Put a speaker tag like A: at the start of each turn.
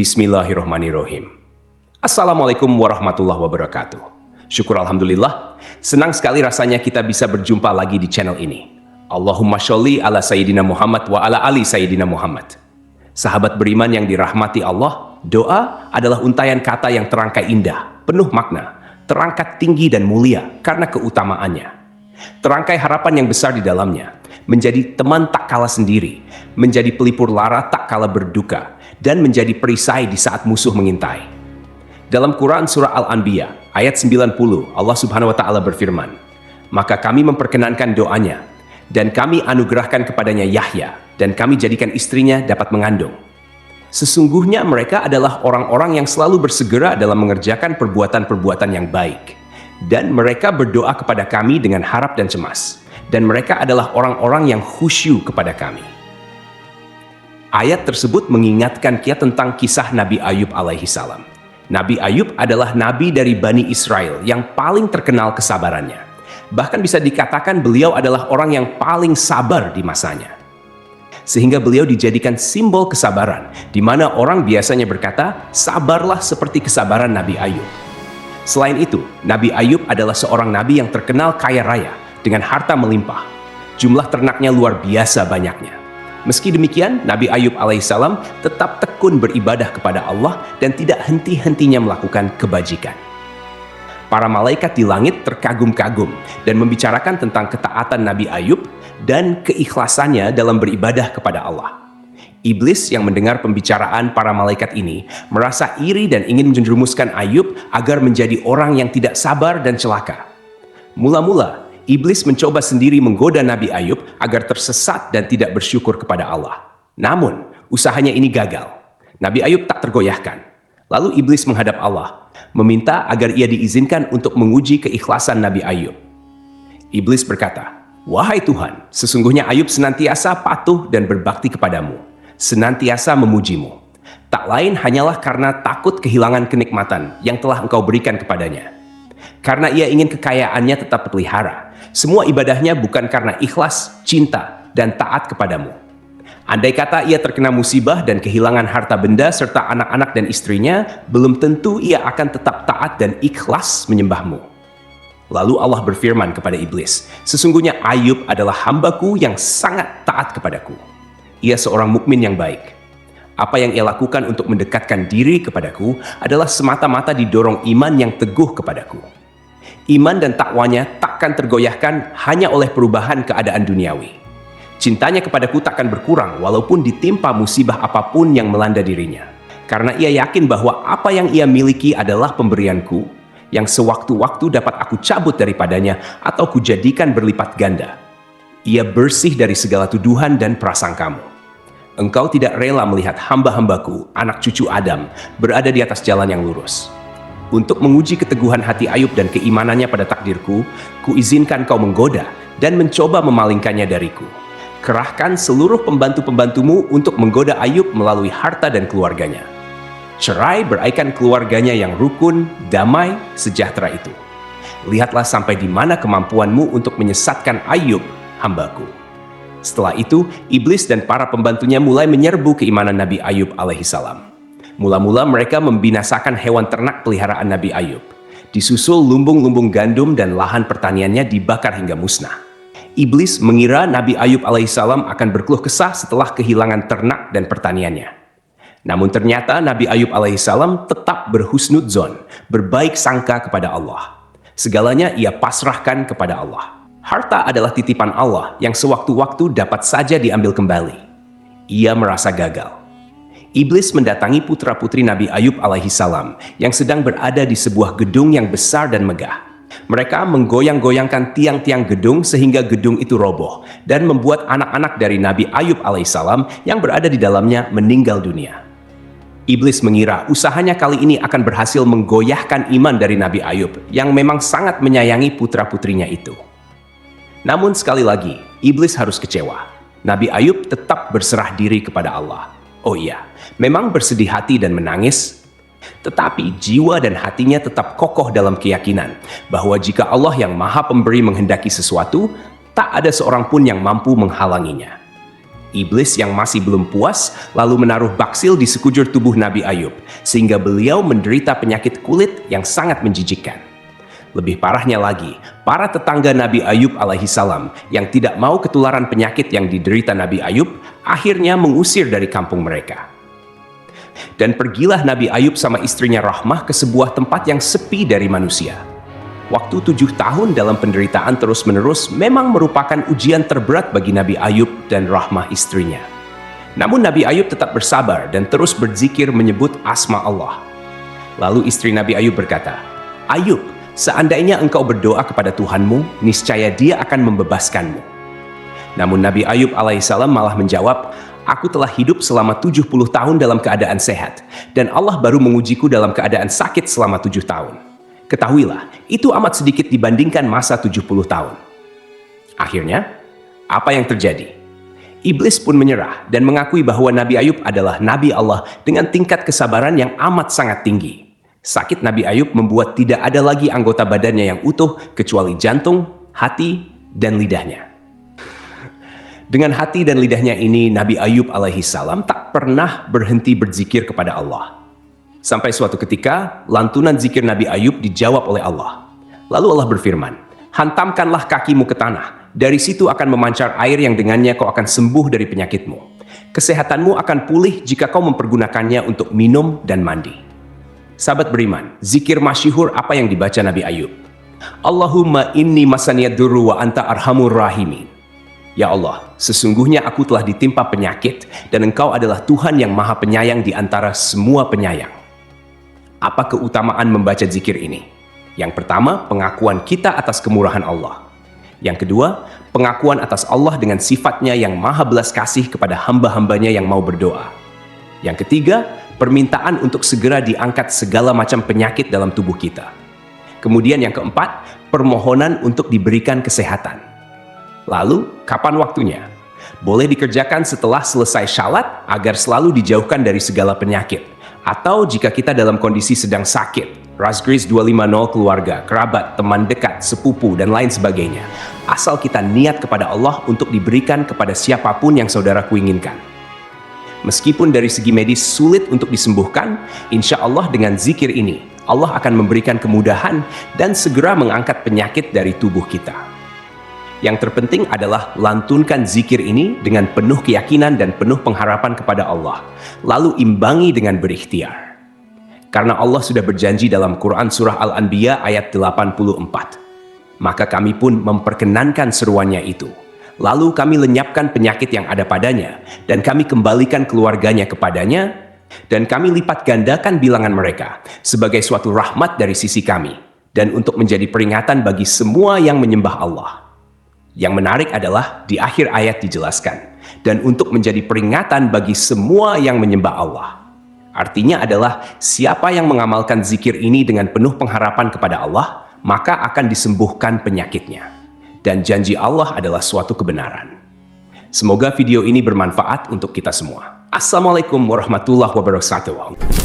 A: Bismillahirrahmanirrahim. Assalamualaikum warahmatullahi wabarakatuh. Syukur Alhamdulillah, senang sekali rasanya kita bisa berjumpa lagi di channel ini. Allahumma sholli ala Sayyidina Muhammad wa ala ali Sayyidina Muhammad. Sahabat beriman yang dirahmati Allah, doa adalah untaian kata yang terangkai indah, penuh makna, terangkat tinggi dan mulia karena keutamaannya. Terangkai harapan yang besar di dalamnya, menjadi teman tak kalah sendiri, menjadi pelipur lara tak kalah berduka, dan menjadi perisai di saat musuh mengintai. Dalam Quran Surah Al-Anbiya, ayat 90, Allah Subhanahu wa Ta'ala berfirman, "Maka kami memperkenankan doanya, dan kami anugerahkan kepadanya Yahya, dan kami jadikan istrinya dapat mengandung." Sesungguhnya mereka adalah orang-orang yang selalu bersegera dalam mengerjakan perbuatan-perbuatan yang baik, dan mereka berdoa kepada kami dengan harap dan cemas, dan mereka adalah orang-orang yang khusyuk kepada kami. Ayat tersebut mengingatkan kita tentang kisah Nabi Ayub alaihi salam. Nabi Ayub adalah nabi dari Bani Israel yang paling terkenal kesabarannya. Bahkan bisa dikatakan beliau adalah orang yang paling sabar di masanya. Sehingga beliau dijadikan simbol kesabaran, di mana orang biasanya berkata, sabarlah seperti kesabaran Nabi Ayub. Selain itu, Nabi Ayub adalah seorang nabi yang terkenal kaya raya, dengan harta melimpah. Jumlah ternaknya luar biasa banyaknya. Meski demikian, Nabi Ayub alaihissalam tetap tekun beribadah kepada Allah dan tidak henti-hentinya melakukan kebajikan. Para malaikat di langit terkagum-kagum dan membicarakan tentang ketaatan Nabi Ayub dan keikhlasannya dalam beribadah kepada Allah. Iblis yang mendengar pembicaraan para malaikat ini merasa iri dan ingin menjerumuskan Ayub agar menjadi orang yang tidak sabar dan celaka. Mula-mula, Iblis mencoba sendiri menggoda Nabi Ayub agar tersesat dan tidak bersyukur kepada Allah. Namun, usahanya ini gagal. Nabi Ayub tak tergoyahkan. Lalu Iblis menghadap Allah, meminta agar ia diizinkan untuk menguji keikhlasan Nabi Ayub. Iblis berkata, "Wahai Tuhan, sesungguhnya Ayub senantiasa patuh dan berbakti kepadamu, senantiasa memujimu. Tak lain hanyalah karena takut kehilangan kenikmatan yang telah engkau berikan kepadanya. Karena ia ingin kekayaannya tetap terpelihara. Semua ibadahnya bukan karena ikhlas, cinta, dan taat kepadamu. Andai kata ia terkena musibah dan kehilangan harta benda serta anak-anak dan istrinya, belum tentu ia akan tetap taat dan ikhlas menyembahmu." Lalu Allah berfirman kepada Iblis, "Sesungguhnya Ayub adalah hambaku yang sangat taat kepadaku. Ia seorang mukmin yang baik. Apa yang ia lakukan untuk mendekatkan diri kepadaku adalah semata-mata didorong iman yang teguh kepadaku. Iman dan takwanya takkan tergoyahkan hanya oleh perubahan keadaan duniawi. Cintanya kepadaku takkan berkurang walaupun ditimpa musibah apapun yang melanda dirinya. Karena ia yakin bahwa apa yang ia miliki adalah pemberianku, yang sewaktu-waktu dapat aku cabut daripadanya atau kujadikan berlipat ganda. Ia bersih dari segala tuduhan dan prasangkamu. Engkau tidak rela melihat hamba-hambaku, anak cucu Adam, berada di atas jalan yang lurus. Untuk menguji keteguhan hati Ayub dan keimanannya pada takdirku, kuizinkan kau menggoda dan mencoba memalingkannya dariku. Kerahkan seluruh pembantu-pembantumu untuk menggoda Ayub melalui harta dan keluarganya. Cerai beraikan keluarganya yang rukun, damai, sejahtera itu. Lihatlah sampai di mana kemampuanmu untuk menyesatkan Ayub, hambaku." Setelah itu, Iblis dan para pembantunya mulai menyerbu keimanan Nabi Ayub alaihissalam. Mula-mula mereka membinasakan hewan ternak peliharaan Nabi Ayub. Disusul lumbung-lumbung gandum dan lahan pertaniannya dibakar hingga musnah. Iblis mengira Nabi Ayub alaihissalam akan berkeluh kesah setelah kehilangan ternak dan pertaniannya. Namun ternyata Nabi Ayub alaihissalam tetap berhusnudzon, berbaik sangka kepada Allah. Segalanya ia pasrahkan kepada Allah. Harta adalah titipan Allah yang sewaktu-waktu dapat saja diambil kembali. Ia merasa gagal. Iblis mendatangi putra-putri Nabi Ayub alaihissalam yang sedang berada di sebuah gedung yang besar dan megah. Mereka menggoyang-goyangkan tiang-tiang gedung sehingga gedung itu roboh dan membuat anak-anak dari Nabi Ayub alaihissalam yang berada di dalamnya meninggal dunia. Iblis mengira usahanya kali ini akan berhasil menggoyahkan iman dari Nabi Ayub yang memang sangat menyayangi putra-putrinya itu. Namun sekali lagi, Iblis harus kecewa. Nabi Ayub tetap berserah diri kepada Allah. Oh iya, memang bersedih hati dan menangis, tetapi jiwa dan hatinya tetap kokoh dalam keyakinan bahwa jika Allah yang Maha Pemberi menghendaki sesuatu, tak ada seorang pun yang mampu menghalanginya. Iblis yang masih belum puas lalu menaruh baksil di sekujur tubuh Nabi Ayub, sehingga beliau menderita penyakit kulit yang sangat menjijikkan. Lebih parahnya lagi, para tetangga Nabi Ayub alaihissalam yang tidak mau ketularan penyakit yang diderita Nabi Ayub, akhirnya mengusir dari kampung mereka. Dan pergilah Nabi Ayub sama istrinya Rahmah ke sebuah tempat yang sepi dari manusia. Waktu 7 tahun dalam penderitaan terus-menerus memang merupakan ujian terberat bagi Nabi Ayub dan Rahmah istrinya. Namun Nabi Ayub tetap bersabar dan terus berzikir menyebut asma Allah. Lalu istri Nabi Ayub berkata, "Ayub, seandainya engkau berdoa kepada Tuhanmu, niscaya Dia akan membebaskanmu." Namun Nabi Ayub alaihissalam malah menjawab, "Aku telah hidup selama 70 tahun dalam keadaan sehat, dan Allah baru mengujiku dalam keadaan sakit selama 7 tahun. Ketahuilah, itu amat sedikit dibandingkan masa 70 tahun." Akhirnya, apa yang terjadi? Iblis pun menyerah dan mengakui bahwa Nabi Ayub adalah Nabi Allah dengan tingkat kesabaran yang amat sangat tinggi. Sakit Nabi Ayub membuat tidak ada lagi anggota badannya yang utuh kecuali jantung, hati, dan lidahnya. Dengan hati dan lidahnya ini, Nabi Ayub alaihissalam tak pernah berhenti berzikir kepada Allah. Sampai suatu ketika, lantunan zikir Nabi Ayub dijawab oleh Allah. Lalu Allah berfirman, "Hantamkanlah kakimu ke tanah. Dari situ akan memancar air yang dengannya kau akan sembuh dari penyakitmu. Kesehatanmu akan pulih jika kau mempergunakannya untuk minum dan mandi." Sahabat beriman, zikir masyhur apa yang dibaca Nabi Ayub? Allahumma inni masaniyad durru wa anta arhamur rahimin. Ya Allah, sesungguhnya aku telah ditimpa penyakit dan Engkau adalah Tuhan yang maha penyayang di antara semua penyayang. Apa keutamaan membaca zikir ini? Yang pertama, pengakuan kita atas kemurahan Allah. Yang kedua, pengakuan atas Allah dengan sifatnya yang maha belas kasih kepada hamba-hambanya yang mau berdoa. Yang ketiga, permintaan untuk segera diangkat segala macam penyakit dalam tubuh kita. Kemudian yang keempat, permohonan untuk diberikan kesehatan. Lalu, kapan waktunya? Boleh dikerjakan setelah selesai syalat agar selalu dijauhkan dari segala penyakit. Atau jika kita dalam kondisi sedang sakit, Razgris 250 keluarga, kerabat, teman dekat, sepupu, dan lain sebagainya. Asal kita niat kepada Allah untuk diberikan kepada siapapun yang saudaraku inginkan. Meskipun dari segi medis sulit untuk disembuhkan, insya Allah dengan zikir ini, Allah akan memberikan kemudahan dan segera mengangkat penyakit dari tubuh kita. Yang terpenting adalah lantunkan zikir ini dengan penuh keyakinan dan penuh pengharapan kepada Allah, lalu imbangi dengan berikhtiar. Karena Allah sudah berjanji dalam Quran Surah Al-Anbiya ayat 84. Maka kami pun memperkenankan seruannya itu. Lalu kami lenyapkan penyakit yang ada padanya, dan kami kembalikan keluarganya kepadanya, dan kami lipat gandakan bilangan mereka sebagai suatu rahmat dari sisi kami, dan untuk menjadi peringatan bagi semua yang menyembah Allah. Yang menarik adalah di akhir ayat dijelaskan, dan untuk menjadi peringatan bagi semua yang menyembah Allah. Artinya adalah siapa yang mengamalkan zikir ini dengan penuh pengharapan kepada Allah, maka akan disembuhkan penyakitnya. Dan janji Allah adalah suatu kebenaran. Semoga video ini bermanfaat untuk kita semua. Assalamualaikum warahmatullahi wabarakatuh.